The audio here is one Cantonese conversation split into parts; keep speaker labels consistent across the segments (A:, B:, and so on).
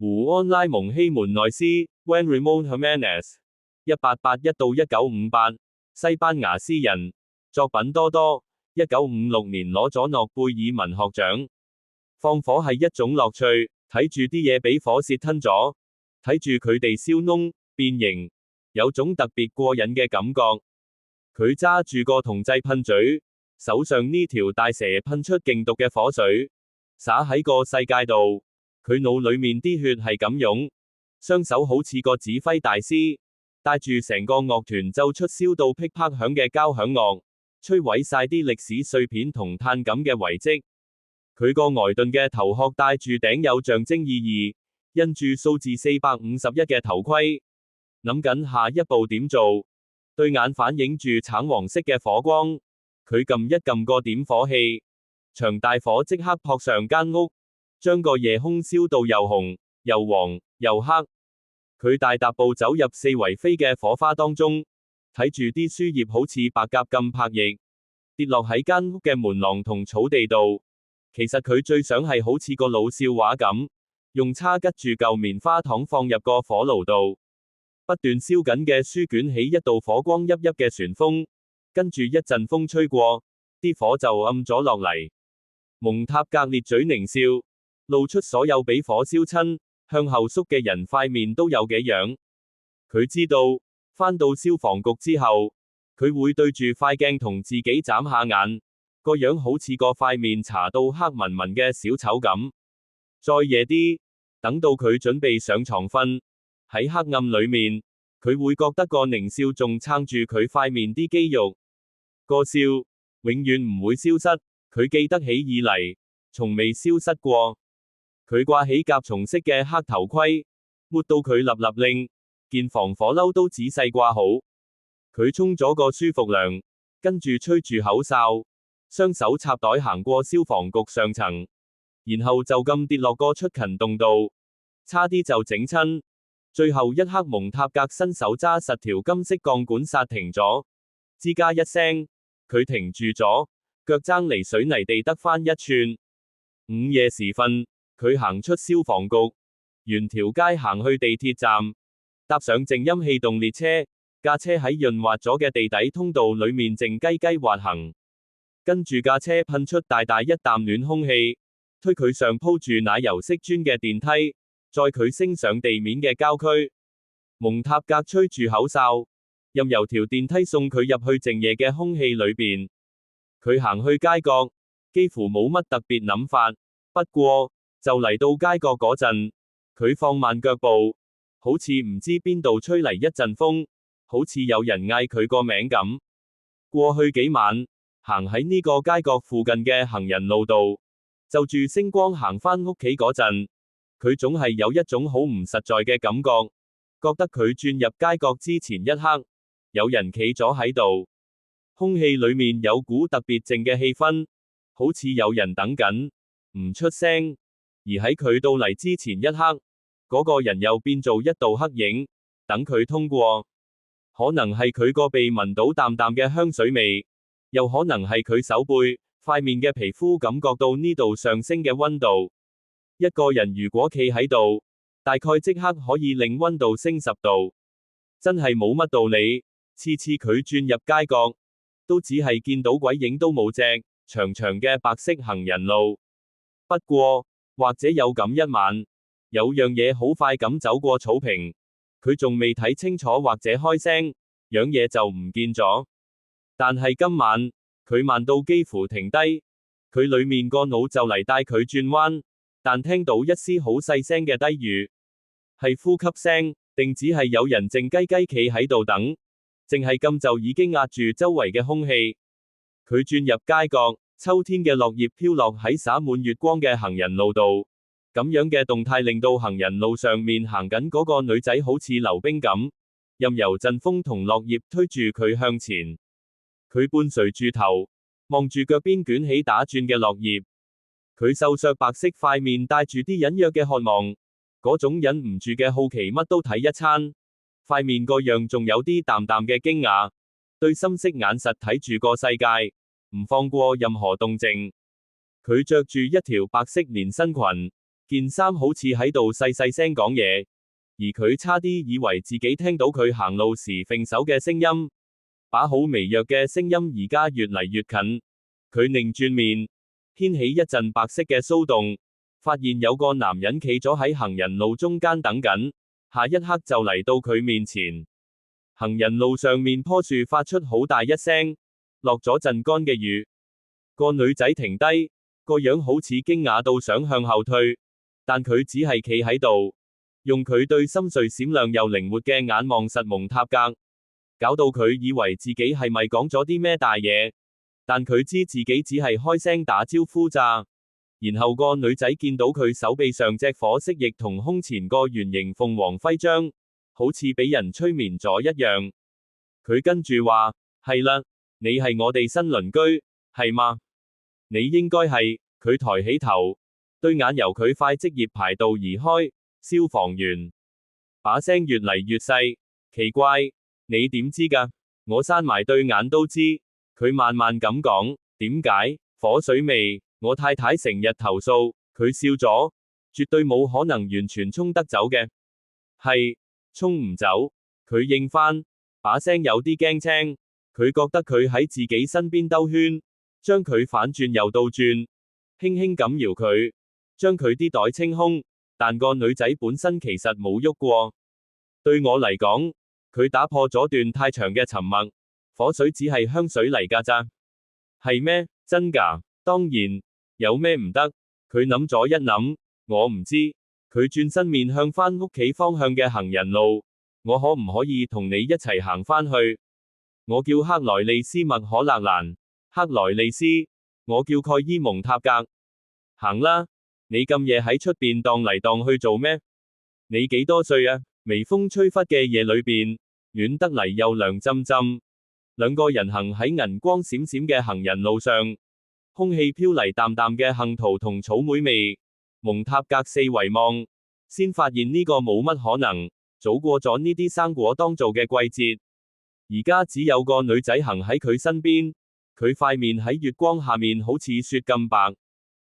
A: 胡安拉蒙希門內斯 Juan Ramón Jiménez 1881到1958，西班牙詩人，作品多多。1956年攞咗諾貝爾文學獎。放火係一種樂趣，睇住啲嘢俾火舌吞咗，睇住佢哋燒燶變形，有種特別過癮嘅感覺。佢揸住個銅製噴嘴，手上呢條大蛇噴出勁毒嘅火水，灑喺個世界度。佢腦裏面啲血係咁湧，雙手好似個指揮大師，帶住成個樂團奏出燒到噼啪響嘅交響樂，摧毀晒啲歷史碎片同碳感嘅遺跡。佢個呆頓嘅頭殼戴住頂有象徵意義，印住數字451嘅頭盔，諗緊下一步點做。對眼反映住橙黃色嘅火光，佢撳一撳個點火器，場大火即刻撲上間屋，將個夜空燒到又紅又黃又黑。佢大踏步走入四圍飛嘅火花當中，睇住啲書葉好似白鴿咁拍翼，跌落喺間屋嘅門廊同草地度。其實佢最想係好似個老笑話咁，用叉拮住嚿棉花糖放入個火爐度，不斷燒緊嘅書捲起一道火光熠熠嘅旋風，跟住一陣風吹過，啲火就暗咗落嚟。蒙塔格咧嘴獰笑，露出所有俾火燒親向後縮嘅人塊面都有幾樣。佢知道返到消防局之後，佢會對住塊鏡同自己眨下眼，個樣好似個塊面搽到黑紋紋嘅小丑咁。再夜啲，等到佢準備上床瞓，喺黑暗裏面，佢會覺得個獰笑仲撐住佢塊面啲肌肉。個笑永遠唔會消失，佢記得起以嚟，從未消失過。佢掛起甲蟲式嘅黑頭盔，抹到佢立立令，件防火褸都仔細掛好。佢沖咗個舒服涼，跟住吹住口哨，雙手插袋行過消防局上層，然後就咁跌落個出勤洞度，差啲就整親。最後一刻蒙塔格伸手揸實條金色鋼管剎停咗，吱加一聲，佢停住咗，腳踭離水泥地得返1寸。午夜時分，佢行出消防局，沿條街行去地鐵站，搭上靜音氣動列車，架車喺潤滑咗嘅地底通道裏面靜雞雞滑行，跟住架車噴出大大一啖暖空氣，推佢上鋪住奶油色磚嘅電梯，載佢升上地面嘅郊區。蒙塔格吹住口哨，任由條電梯送佢入去靜夜嘅空氣裏邊。佢行去街角，幾乎冇乜特別諗法，不過就嚟到街角嗰陣，佢放慢腳步，好似唔知邊度吹嚟一陣風，好似有人嗌佢個名咁。過去幾晚，行喺呢個街角附近嘅行人路度，就住星光行返屋企嗰陣，佢總係有一種好唔實在嘅感覺，覺得佢轉入街角之前一刻，有人企咗喺度，空氣裏面有股特別靜嘅氣氛，好似有人等緊，唔出聲。而喺佢到嚟之前一刻，嗰個人又變做一道黑影，等佢通過。可能係佢個鼻聞到淡淡嘅香水味，又可能係佢手背、塊面嘅皮膚感覺到呢度上升嘅溫度。一個人如果企喺度，大概即刻可以令溫度升10度，真係冇乜道理。次次佢轉入街角，都只係見到鬼影都冇隻，長長嘅白色行人路。不過，或者有咁一晚，有樣嘢好快咁走過草坪，佢仲未睇清楚或者開聲，樣嘢就唔見咗。但係今晚，佢慢到幾乎停低，佢裏面個腦就嚟帶佢轉彎，但聽到一絲好細聲嘅低語，係呼吸聲，定只係有人靜雞雞企喺度等，淨係咁就已經壓住周圍嘅空氣。佢轉入街角，秋天嘅落葉飄落喺灑滿月光嘅行人路度，咁樣嘅動態令到行人路上面行緊嗰個女仔好似溜冰咁，任由陣風同落葉推住佢向前。佢半垂住頭，望住腳邊捲起打轉嘅落葉。佢瘦削白色塊面帶住啲隱約嘅渴望，嗰種忍唔住嘅好奇乜都睇一餐。塊面個樣仲有啲淡淡嘅驚訝，對深色眼實睇住個世界，唔放過任何動靜。佢着住一條白色連身裙，件衫好似喺度細細聲講嘢，而佢差啲以為自己聽到佢行路時揈手嘅聲音，把好微弱嘅聲音而家越嚟越近。佢擰轉面，掀起一陣白色嘅騷動，發現有個男人企咗喺行人路中間等緊，下一刻就嚟到佢面前。行人路上面棵樹發出好大一聲，落咗陣乾嘅雨。個女仔停低，個樣好似驚訝到想向後退，但佢只係企喺度，用佢對深邃閃亮又靈活嘅眼望實蒙塔格，搞到佢以為自己係咪講咗啲咩大嘢，但佢知自己只係開聲打招呼咋。然後個女仔見到佢手臂上隻火蜥蜴同胸前個圓形鳳凰徽章，好似俾人催眠咗一樣。佢跟住話：係啦，你係我哋新鄰居，係嗎？你應該係。佢抬起頭，對眼由佢塊職業牌度移開。消防員把聲越嚟越細。奇怪，你點知㗎？我閂埋對眼都知。佢慢慢咁講。點解？火水味。我太太成日投訴。佢笑咗，絕對冇可能完全沖得走嘅。係，沖唔走。佢應返，把聲有啲驚青。佢覺得佢喺自己身邊兜圈，將佢反轉又倒轉，輕輕咁搖佢，將佢啲袋清空。但個女仔本身其實冇喐過。對我嚟講，佢打破咗段太長嘅沉默。火水只係香水嚟㗎咋？係咩？真㗎？當然。有咩唔得？佢諗咗一諗，我唔知。佢轉身面向返屋企方向嘅行人路。我可唔可以同你一齊行返去？我叫克萊利斯麥可勒蘭。克萊利斯。我叫蓋伊蒙塔格。行啦，你咁夜喺出邊蕩嚟蕩去做咩？你幾多歲啊？微風吹拂嘅夜裏邊，暖得嚟又涼浸浸。兩個人行喺銀光閃閃嘅行人路上，空氣飄嚟淡淡嘅杏桃同草莓味。蒙塔格四圍望，先發現呢個冇乜可能，早過咗呢啲生果當造嘅季節。而家只有個女仔行喺佢身邊，佢塊面喺月光下面好似雪咁白。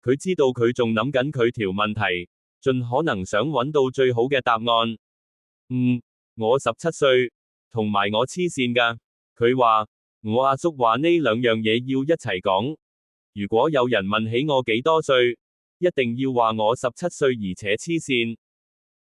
A: 佢知道佢仲諗緊佢條問題，盡可能想揾到最好嘅答案。我17歲，同埋我黐線㗎。佢話，我阿叔話呢兩樣嘢要一齊講。如果有人問起我幾多歲，一定要話我17歲而且黐線。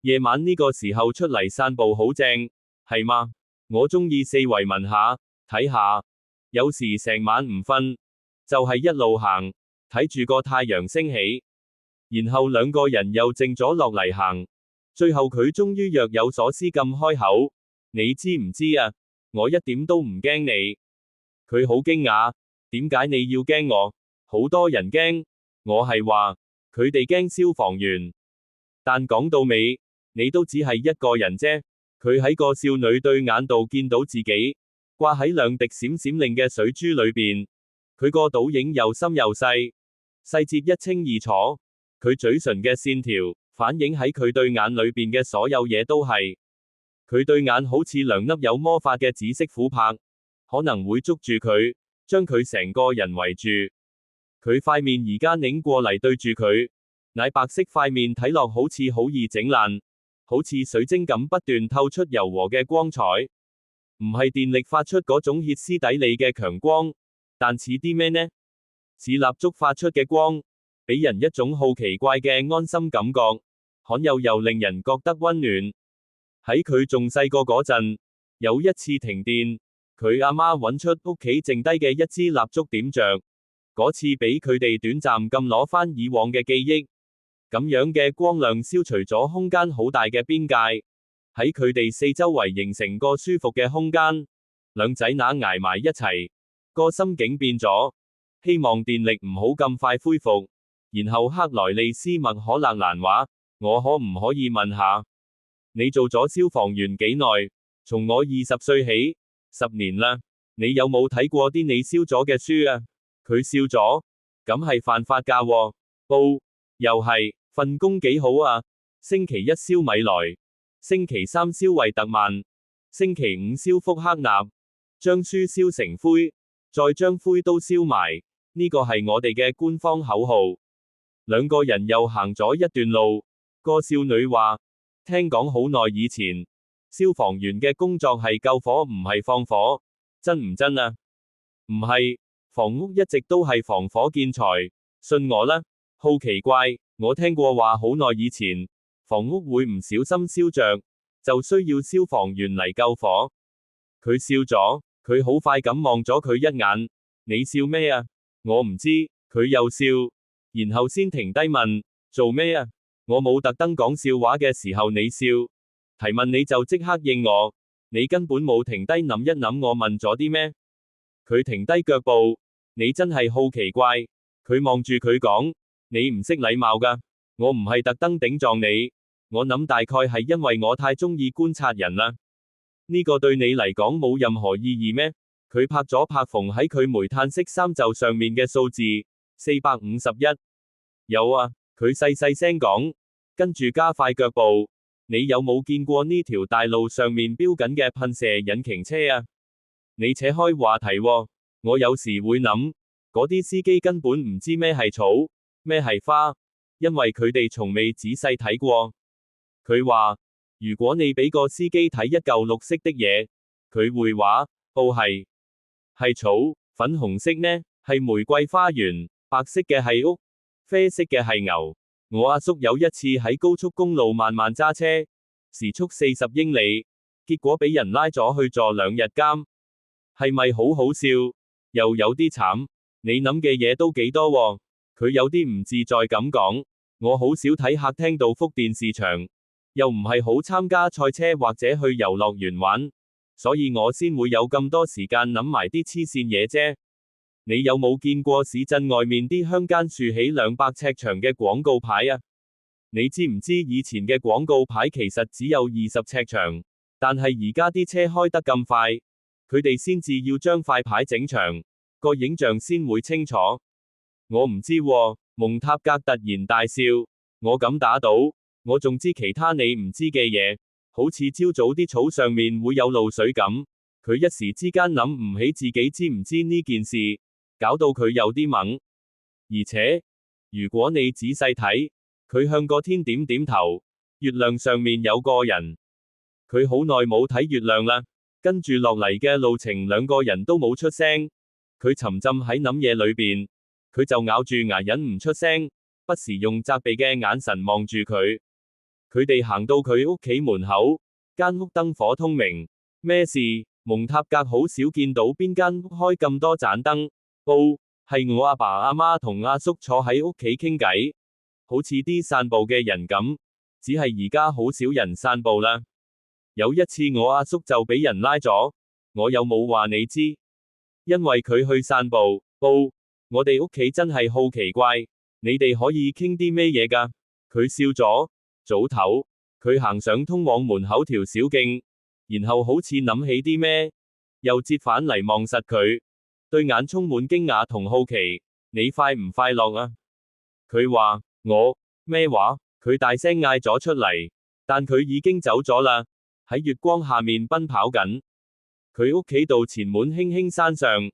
A: 夜晚呢個時候出嚟散步好正，係嗎？我鍾意四圍聞下，睇下。有時成晚唔瞓，就係一路行，睇住個太陽升起。然後兩個人又靜咗落嚟行。最後佢終於若有所思咁開口：你知唔知啊？我一點都唔驚你。佢好驚訝，點解你要驚我？好多人驚，我係話，佢哋驚消防員。但講到尾，你都只係一個人啫。佢喺個少女對眼度見到自己，掛喺兩滴閃閃亮嘅水珠裏邊。佢個倒影又深又細，細節一清二楚。佢嘴唇嘅線條，反映喺佢對眼裏邊嘅所有嘢都係。佢對眼好似兩粒有魔法嘅紫色琥珀，可能會捉住佢，將佢成個人圍住。佢塊面而家擰過嚟對住佢，奶白色塊面睇落好似好易整爛，好似水晶咁不斷透出柔和嘅光彩，唔係電力發出嗰種歇斯底里嘅強光，但似啲咩呢？似蠟燭發出嘅光，俾人一種好奇怪嘅安心感覺，罕有又令人覺得溫暖。喺佢仲細個嗰陣，有一次停電，佢阿媽揾出屋企剩低嘅一支蠟燭點着。嗰次俾佢哋短暫咁攞返以往嘅記憶，咁樣嘅光亮消除咗空間好大嘅邊界，喺佢哋四周圍形成個舒服嘅空間。兩仔乸捱埋一齊，個心境變咗，希望電力唔好咁快恢復。然後克萊利斯麥可勒蘭話：我可唔可以問下，你做咗消防員幾耐？從我20歲起，10年啦。你有冇睇過啲你燒咗嘅書啊？佢笑咗，咁係犯法㗎喎。又係，份工幾好啊。星期一燒米萊，星期三燒惠特曼，星期五燒福克納，將書燒成灰，再將灰都燒埋。呢個係我哋嘅官方口號。兩個人又行咗一段路，個少女話：聽講好耐以前，消防員嘅工作係救火唔係放火，真唔真啊？唔係，房屋一直都係防火建材，信我啦。好奇怪，我聽過話好耐以前，房屋會唔小心燒着，就需要消防員嚟救火。佢笑咗，佢好快咁望咗佢一眼，你笑咩啊？我唔知，佢又笑，然後先停低問，做咩啊？我冇特登講笑話嘅時候你笑，提問你就即刻應我，你根本冇停低諗一諗我問咗啲咩？佢停低腳步，你真係好奇怪。佢望住佢講，你唔識禮貌㗎，我唔係特登頂撞你，我諗大概係因為我太中意觀察人啦。呢個對你嚟講冇任何意義咩？佢拍咗拍縫喺佢煤炭色衫袖上面嘅數字，451。有啊，佢細細聲講，跟住加快腳步。你有冇見過呢條大路上面標緊嘅噴射引擎車啊？你扯開話題喎，我有時會諗，嗰啲司機根本唔知咩係草，咩係花，因為佢哋從未仔細睇過。佢話，如果你俾個司機睇一嚿綠色的嘢，佢會話，哦係草，粉紅色呢，係玫瑰花園，白色嘅係屋，啡色嘅係牛。我阿叔有一次喺高速公路慢慢揸車，時速40英里，結果俾人拉咗去坐2日監。係咪好好笑？又有啲慘。你諗嘅嘢都幾多喎？佢有啲唔自在咁講。我好少睇客廳道幅電視場，又唔係好參加賽車或者去遊樂園玩，所以我先會有咁多時間諗埋啲黐線嘢啫。你有冇見過市鎮外面啲鄉間豎起200尺長嘅廣告牌啊？你知唔知以前嘅廣告牌其實只有20尺長，但係而家啲車開得咁快，佢哋先至要將塊牌整長，個影像先會清楚。我唔知喎，蒙塔格突然大笑，我咁打賭，我仲知其他你唔知嘅嘢，好似朝早啲草上面會有露水咁。佢一時之間諗唔起自己知唔知呢件事，搞到佢有啲懵。而且，如果你仔細睇，佢向個天點點頭，月亮上面有個人。佢好耐冇睇月亮啦，跟住落嚟嘅路程兩個人都冇出聲。佢沉浸喺諗嘢裏邊，佢就咬住牙忍唔出聲，不時用責備嘅眼神望住佢。佢哋行到佢屋企門口，間屋燈火通明。咩事？蒙塔格好少見到邊間屋開咁多盞燈。哦，係我阿爸阿媽同阿叔坐喺屋企傾偈，好似啲散步嘅人咁，只係而家好少人散步啦。有一次我阿叔就俾人拉咗，我有冇話你知？因為佢去散步。哦，我哋屋企真係好奇怪，你哋可以傾啲咩嘢㗎？佢笑咗。早唞，佢行上通往門口條小徑，然後好似諗起啲咩，又折返嚟望實佢，對眼充滿驚訝同好奇。你快唔快樂啊？佢話，我，咩話？佢大聲嗌咗出嚟，但佢已經走咗啦，喺月光下面奔跑緊。佢屋企度前門輕輕閂上，